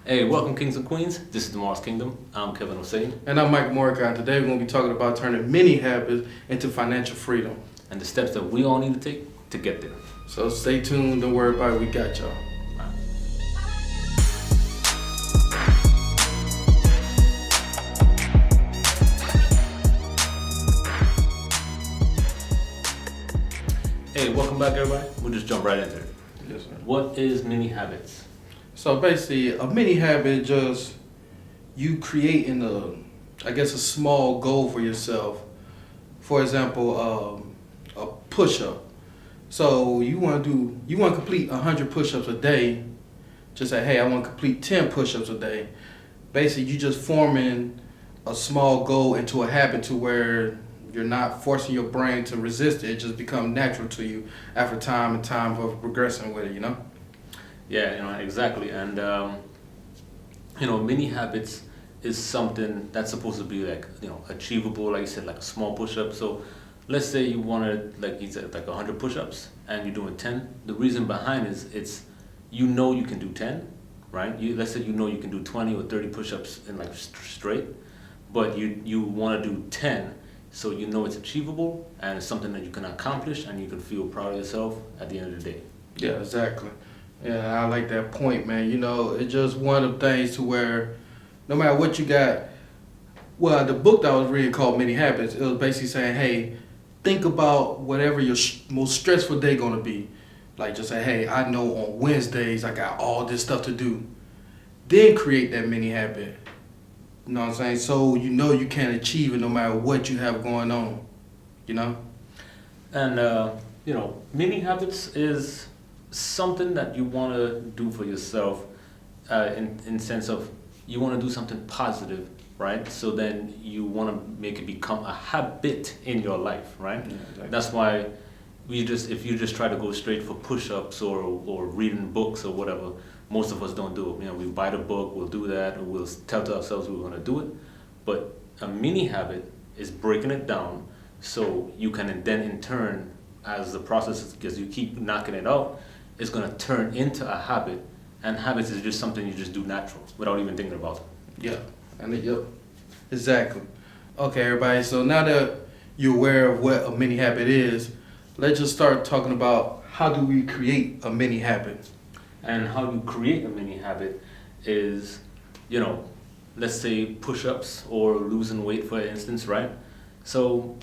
Hey, welcome Kings and Queens. This is the Mars Kingdom. I'm Kevin Hussein. And I'm Mike Morica, and today we're going to be talking about turning many habits into financial freedom. And the steps that we all need to take to get there. So stay tuned, don't worry about it, we got y'all. Hey, welcome back everybody. We'll just jump right into it. Yes, sir. What is mini habits? So basically, a mini habit just you creating a small goal for yourself. For example, a push-up. So you want to complete 100 push-ups a day. Just say, hey, I want to complete 10 push-ups a day. Basically, you just forming a small goal into a habit to where you're not forcing your brain to resist it. It just becomes natural to you after time and time of progressing with it, you know? Yeah, exactly. And, mini habits is something that's supposed to be achievable, like you said, like a small push-up. So let's say you wanted, like you said, like 100 push-ups and you're doing 10. The reason behind it's you can do 10, right? Let's say you can do 20 or 30 push-ups in straight, but you want to do 10. So it's achievable and it's something that you can accomplish and you can feel proud of yourself at the end of the day. Yeah, exactly. Yeah, I like that point, man. It's just one of the things to where no matter what you got, well, the book that I was reading called Many Habits, it was basically saying, hey, think about whatever your most stressful day going to be. Like just say, hey, I know on Wednesdays I got all this stuff to do. Then create that mini habit. You know what I'm saying? So you can achieve it no matter what you have going on, And, mini habits is something that you want to do for yourself in sense of you want to do something positive, right? So then you want to make it become a habit in your life, right? Yeah, exactly. That's why if you just try to go straight for push-ups or reading books or whatever, most of us don't do it. We buy the book, we'll do that, or we'll tell to ourselves we're going to do it. But a mini habit is breaking it down so you can then in turn, as the process, because you keep knocking it out, it's going to turn into a habit. And habits is just something you just do natural without even thinking about it. Yep, exactly. Okay, everybody, so now that you're aware of what a mini habit is, let's just start talking about how do we create a mini habit. And how you create a mini habit is, let's say push-ups or losing weight, for instance, right? So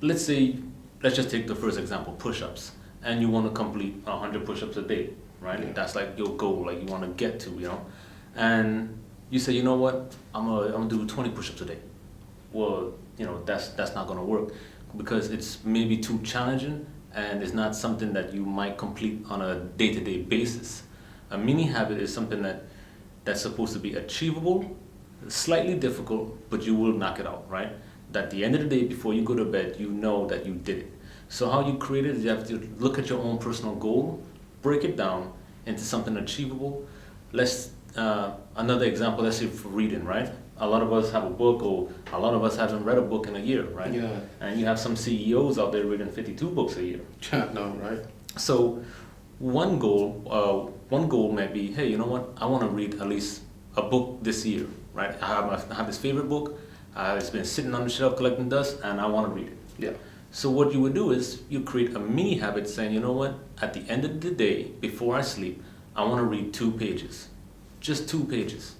let's just take the first example, push-ups, and you want to complete 100 push-ups a day, right? Yeah. That's like your goal, like you want to get to, and you say, you know what, I'm gonna do 20 push-ups a day. Well, that's not gonna work because it's maybe too challenging and it's not something that you might complete on a day-to-day basis. A mini habit is something that's supposed to be achievable, slightly difficult, but you will knock it out, right? At the end of the day, before you go to bed, you know that you did it. So how you create it is you have to look at your own personal goal, break it down into something achievable. Another example, let's say for reading, right? A lot of us have a book, or a lot of us haven't read a book in a year, right? Yeah. And you have some CEOs out there reading 52 books a year. No, right? So one goal might be, hey, you know what? I want to read at least a book this year, right? I have this favorite book. It's been sitting on the shelf collecting dust, and I want to read it. Yeah. So what you would do is you create a mini habit saying, you know what? At the end of the day, before I sleep, I want to read 2 pages, just 2 pages.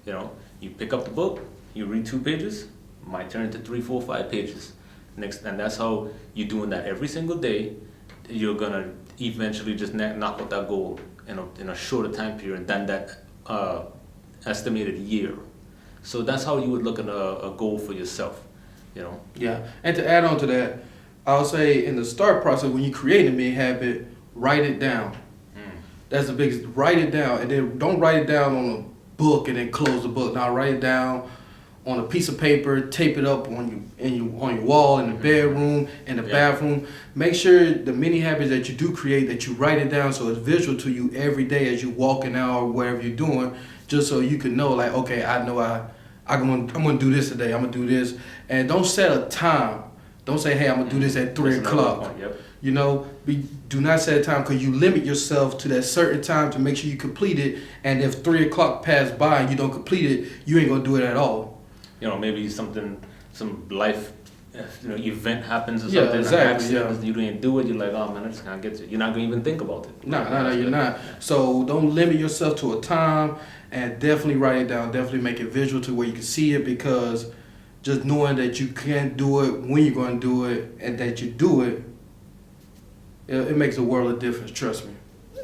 You pick up the book, you read 2 pages, might turn into 3, 4, 5 pages. And that's how you're doing that every single day. You're gonna eventually just knock out that goal in a shorter time period than that estimated year. So that's how you would look at a goal for yourself. Yeah, and to add on to that, I'll say in the start process, when you create a mini habit, write it down. That's the biggest. Write it down, and then don't write it down on a book and then close the book. Now write it down on a piece of paper, tape it up on your wall in the bedroom, in the bathroom. Make sure the mini habits that you do create, that you write it down so it's visual to you every day as you're walking out or wherever you're doing, just so you can know, like, okay, I know I'm gonna do this today. I'm gonna do this, and don't set a time. Don't say, hey, I'm gonna do this at 3 o'clock. Yep. do not set a time because you limit yourself to that certain time to make sure you complete it. And if 3 o'clock passed by and you don't complete it, you ain't gonna do it at all. You know, maybe some life, event happens or Yeah, something. exactly. You didn't do it. You're like, oh man, I just can't get to it. You're not gonna even think about it. No, you're not. So don't limit yourself to a time, and definitely write it down. Definitely make it visual to where you can see it, because just knowing that you can do it, when you're going to do it, and that you do it, it makes a world of difference. Trust me.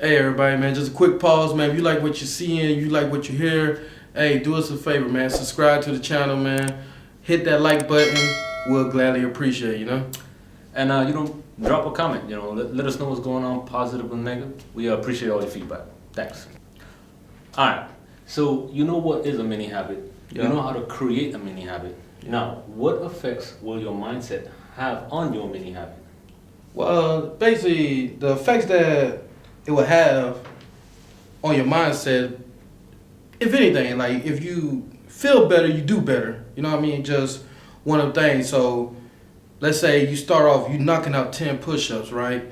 Hey, everybody, man, just a quick pause, man. If you like what you're seeing, you like what you hear, hey, do us a favor, man. Subscribe to the channel, man. Hit that like button. We'll gladly appreciate, And drop a comment. Let us know what's going on, positive or negative. We appreciate all your feedback. Thanks. All right. So you know what is a mini habit. Yeah. You know how to create a mini habit. Now, what effects will your mindset have on your mini habit? Well, basically, the effects that it will have on your mindset, if anything, like if you feel better, you do better. You know what I mean? Just one of the things. So let's say you start off, you knocking out 10 push-ups, right?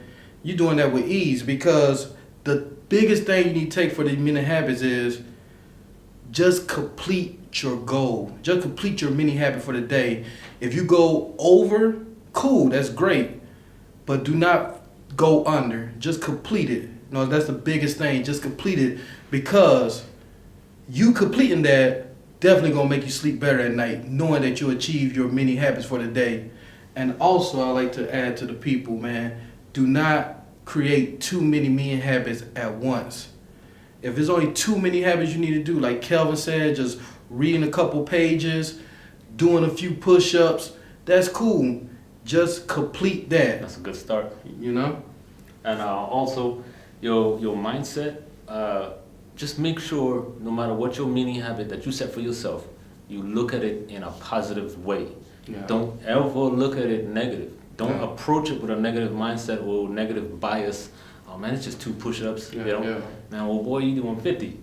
You're doing that with ease, because the biggest thing you need to take for the mini habits is just complete your goal. Just complete your mini habit for the day. If you go over, cool, that's great. But do not go under. Just complete it. That's the biggest thing. Just complete it, because you completing that definitely gonna make you sleep better at night, knowing that you achieved your mini habits for the day. And also, I like to add to the people, man, do not create too many mini habits at once. If there's only too many habits you need to do, like Kelvin said, just reading a couple pages, doing a few push-ups, that's cool. Just complete that. That's a good start. And also, your mindset, just make sure no matter what your mini habit that you set for yourself, you look at it in a positive way. Yeah. Don't ever look at it negative. Don't approach it with a negative mindset or negative bias. Oh man, it's just 2 push-ups, Man, well boy, you doing 50,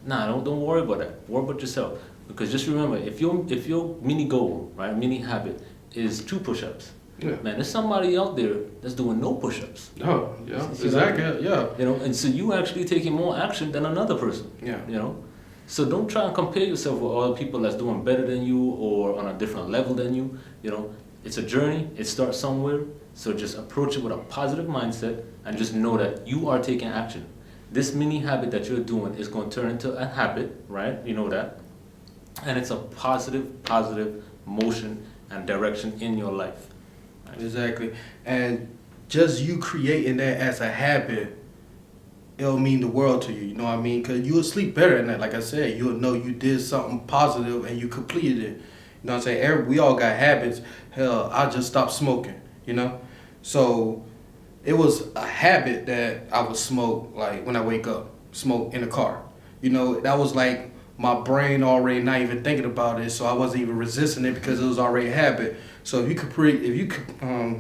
Nah, don't worry about that. Worry about yourself. Because just remember, if your mini goal, right, mini habit is 2 push-ups, man, there's somebody out there that's doing no push-ups. Oh, yeah, exactly, yeah. And so you actually taking more action than another person. Yeah. So don't try and compare yourself with other people that's doing better than you or on a different level than you. It's a journey. It starts somewhere. So just approach it with a positive mindset and just know that you are taking action. This mini habit that you're doing is going to turn into a habit, right? You know that. And it's a positive motion and direction in your life. Right? Exactly. And just you creating that as a habit, it'll mean the world to you, you know what I mean? Because you'll sleep better at night. Like I said, you'll know you did something positive and you completed it. You know what I'm saying? We all got habits. Hell, I just stopped smoking, So it was a habit that I would smoke, like when I wake up, smoke in the car. That was like my brain already not even thinking about it, so I wasn't even resisting it because it was already a habit. So if you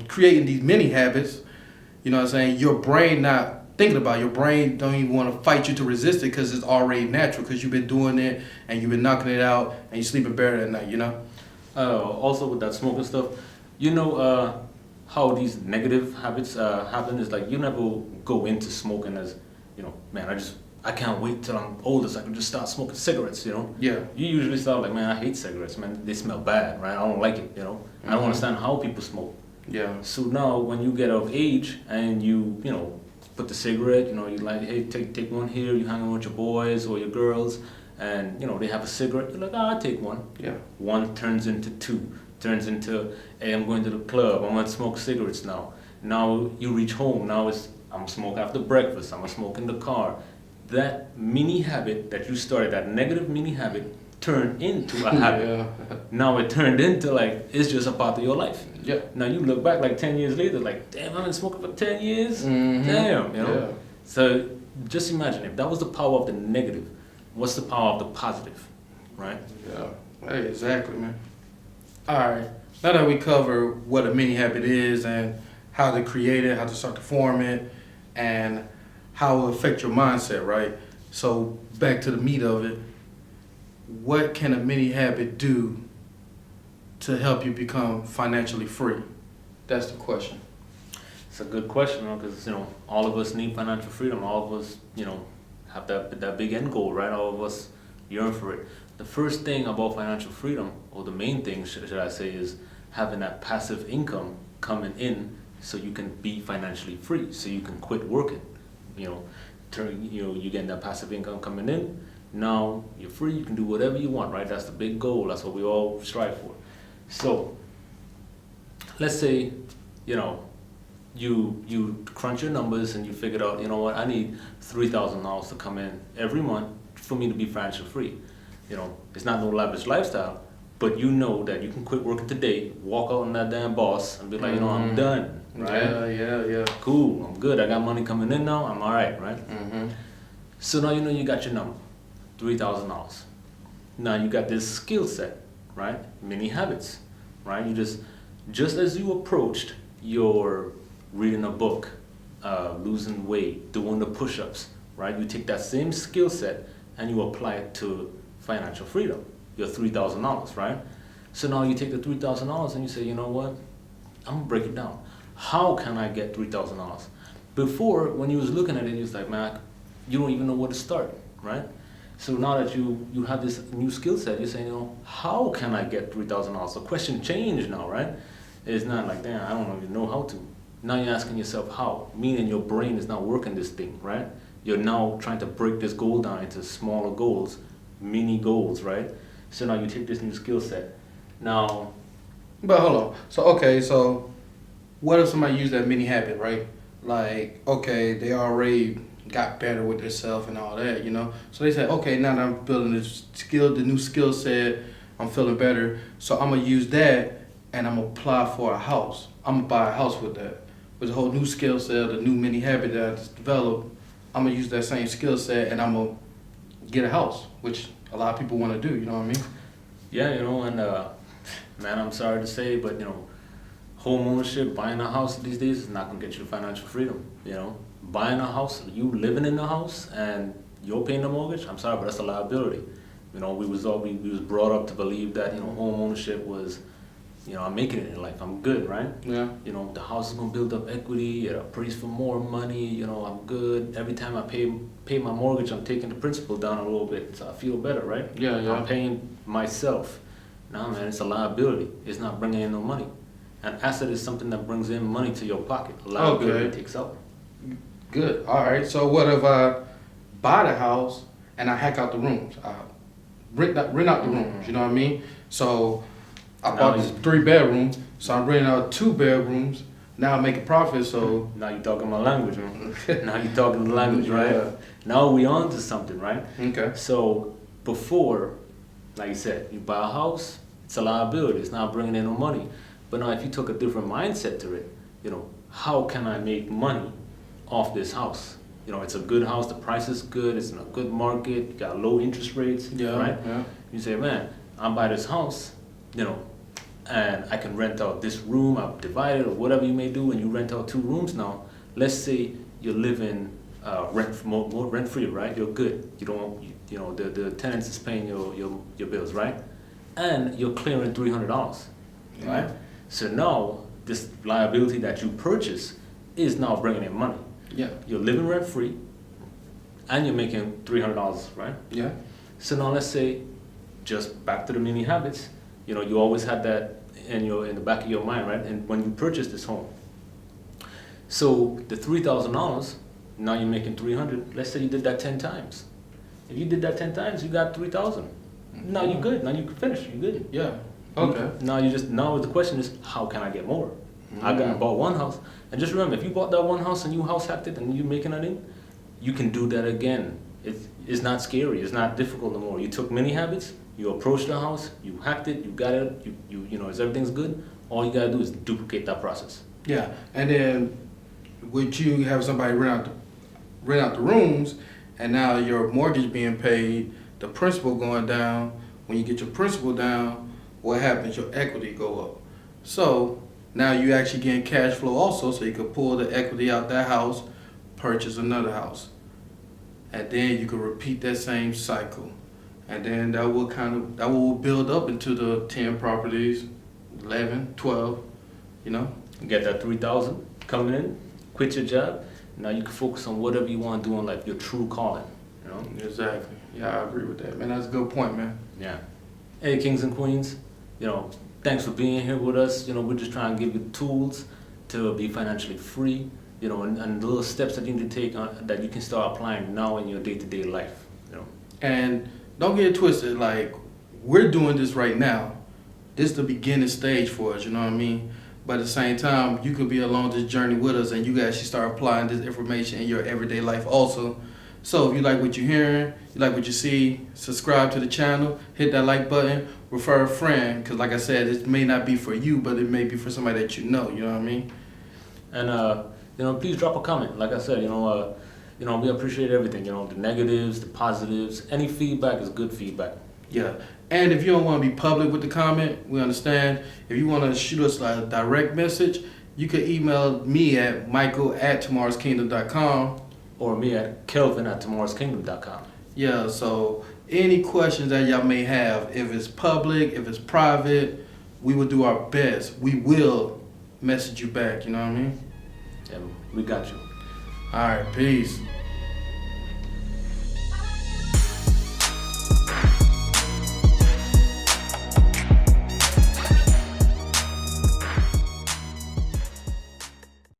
creating these mini habits, you know what I'm saying, your brain not thinking about it. Your brain don't even want to fight you to resist it because it's already natural, because you've been doing it and you've been knocking it out and you're sleeping better at night, Also with that smoking stuff, how these negative habits happen is like you never go into smoking as, man, I can't wait till I'm older so I can just start smoking cigarettes, Yeah. You usually start like, man, I hate cigarettes, man. They smell bad, right? I don't like it, I don't understand how people smoke. Yeah. So now when you get of age and you put the cigarette, you like, hey, take one here, you hang out with your boys or your girls, and they have a cigarette, you're like, I'll take one. Yeah. 1 turns into 2, turns into, hey, I'm going to the club, I'm gonna smoke cigarettes now. Now you reach home, now I'm smoke after breakfast, I'm gonna smoke in the car. That mini habit that you started, that negative mini habit, turned into a habit. Yeah. Now it turned into like, it's just a part of your life. Yeah. Now you look back like 10 years later, like, damn, I've been smoking for 10 years? Mm-hmm. Damn, Yeah. So just imagine, if that was the power of the negative, what's the power of the positive, right? Yeah. Hey, exactly, man. All right. Now that we cover what a mini habit is and how to create it, how to start to form it, and how it will affect your mindset, right? So back to the meat of it. What can a mini habit do to help you become financially free? That's the question. It's a good question, because all of us need financial freedom. All of us, have that big end goal, right? All of us yearn for it. The first thing about financial freedom, or the main thing, should I say, is having that passive income coming in, so you can be financially free, so you can quit working. You getting that passive income coming in. Now you're free. You can do whatever you want, right? That's the big goal. That's what we all strive for. So let's say, you crunch your numbers and you figured out, I need $3,000 to come in every month for me to be financially free. It's not no lavish lifestyle, but you know that you can quit working today, walk out on that damn boss and be like, I'm done, right? Yeah. Cool, I'm good. I got money coming in now. I'm all right, right? So now you got your number, $3,000. Now you got this skill set, right? Many habits, right? You just as you approached your reading a book, losing weight, doing the push-ups, right? You take that same skill set and you apply it to financial freedom, your $3,000, right? So now you take the $3,000 and you say, you know what? I'm gonna break it down. How can I get $3,000? Before, when you was looking at it, you was like, man, you don't even know where to start, right? So now that you have this new skill set, you're saying, how can I get $3,000? The question changed now, right? It's not like, damn, I don't even know how to. Now you're asking yourself how, meaning your brain is not working this thing, right? You're now trying to break this goal down into smaller goals, mini goals, right? So now you take this new skill set. Now, But hold on. So what if somebody use that mini habit, right? Like, okay, they already got better with themselves and all that, So they say, okay, now that I'm building the new skill set, I'm feeling better. So I'm gonna use that and I'm gonna apply for a house. I'm gonna buy a house with that. With the whole new skill set, the new mini habit that I just developed, I'm gonna use that same skill set and I'm gonna get a house, which a lot of people want to do. You know what I mean? yeah, and man, I'm sorry to say, but home ownership, buying a house these days is not gonna get you financial freedom. Buying a house, you living in the house and you're paying the mortgage. I'm sorry, but that's a liability. We was brought up to believe that home ownership was, I'm making it in life. I'm good, right? Yeah. The house is gonna build up equity. It appraise for more money. I'm good. Every time I pay my mortgage, I'm taking the principal down a little bit, so I feel better, right? Yeah. I'm paying myself. Nah, man, it's a liability. It's not bringing in no money. An asset is something that brings in money to your pocket. A liability takes out. Good. All right. So what if I buy the house and I hack out the rooms? I rent out the rooms. You know what I mean? So I bought this 3-bedroom, so I'm renting out 2 bedrooms. Now I'm making profit. So now you're talking my language, man. Now you're talking the language, right? Yeah. Now we on to something, right? Okay. So before, like you said, you buy a house, it's a liability. It's not bringing in no money. But now if you took a different mindset to it, how can I make money off this house? It's a good house, the price is good, it's in a good market, you got low interest rates, right? Yeah. You say, man, I'll buy this house, and I can rent out this room, I'll divide it or whatever you may do, and you rent out 2 rooms now. Let's say you're living rent free, right? You're good. You don't, the tenants is paying your bills, right? And you're clearing $300, right? So now this liability that you purchase is now bringing in money. Yeah. You're living rent free, and you're making $300, right? Yeah. So now let's say, just back to the mini habits. You always had that in the back of your mind, right? And when you purchased this home, so the $3,000, now you're making $300. Let's say you did that 10 times. If you did that 10 times, you got $3,000. Now you're good. Now you can finish. You're good. Yeah. Okay. Now the question is, how can I get more? I bought one house, and just remember, if you bought that one house and you house hacked it and you're making that in, you can do that again. It's not scary. It's not difficult no more. You took many habits. You approached the house. You hacked it. You got it. Is everything's good? All you gotta do is duplicate that process. Yeah, and then with you have somebody rent out the rooms, and now your mortgage being paid, the principal going down. When you get your principal down, what happens? Your equity go up. So now you actually getting cash flow also, so you can pull the equity out that house, purchase another house, and then you can repeat that same cycle, and then that will build up into the 10 properties, 11, 12, You get that $3,000 coming in, quit your job. Now you can focus on whatever you want to do in life, your true calling. You know. Exactly. Yeah, I agree with that, man. That's a good point, man. Yeah. Hey, kings and queens. You know, thanks for being here with us. You know, we're just trying to give you tools to be financially free. You know, and the little steps that you need to take that you can start applying now in your day-to-day life. You know. And don't get it twisted. Like, we're doing this right now. This is the beginning stage for us. You know what I mean? But at the same time, you could be along this journey with us, and you guys should start applying this information in your everyday life also. So if you like what you're hearing, you like what you see, subscribe to the channel, hit that like button, refer a friend, because like I said, it may not be for you, but it may be for somebody that you know what I mean? And, you know, please drop a comment. Like I said, you know, we appreciate everything, you know, the negatives, the positives. Any feedback is good feedback. Yeah. And if you don't want to be public with the comment, we understand. If you want to shoot us a direct message, you can email me at michael@tomorrowskingdom.com. Or me at kelvin@tomorrowskingdom.com. Yeah, so any questions that y'all may have, if it's public, if it's private, we will do our best. We will message you back, you know what I mean? Yeah, we got you. All right, peace.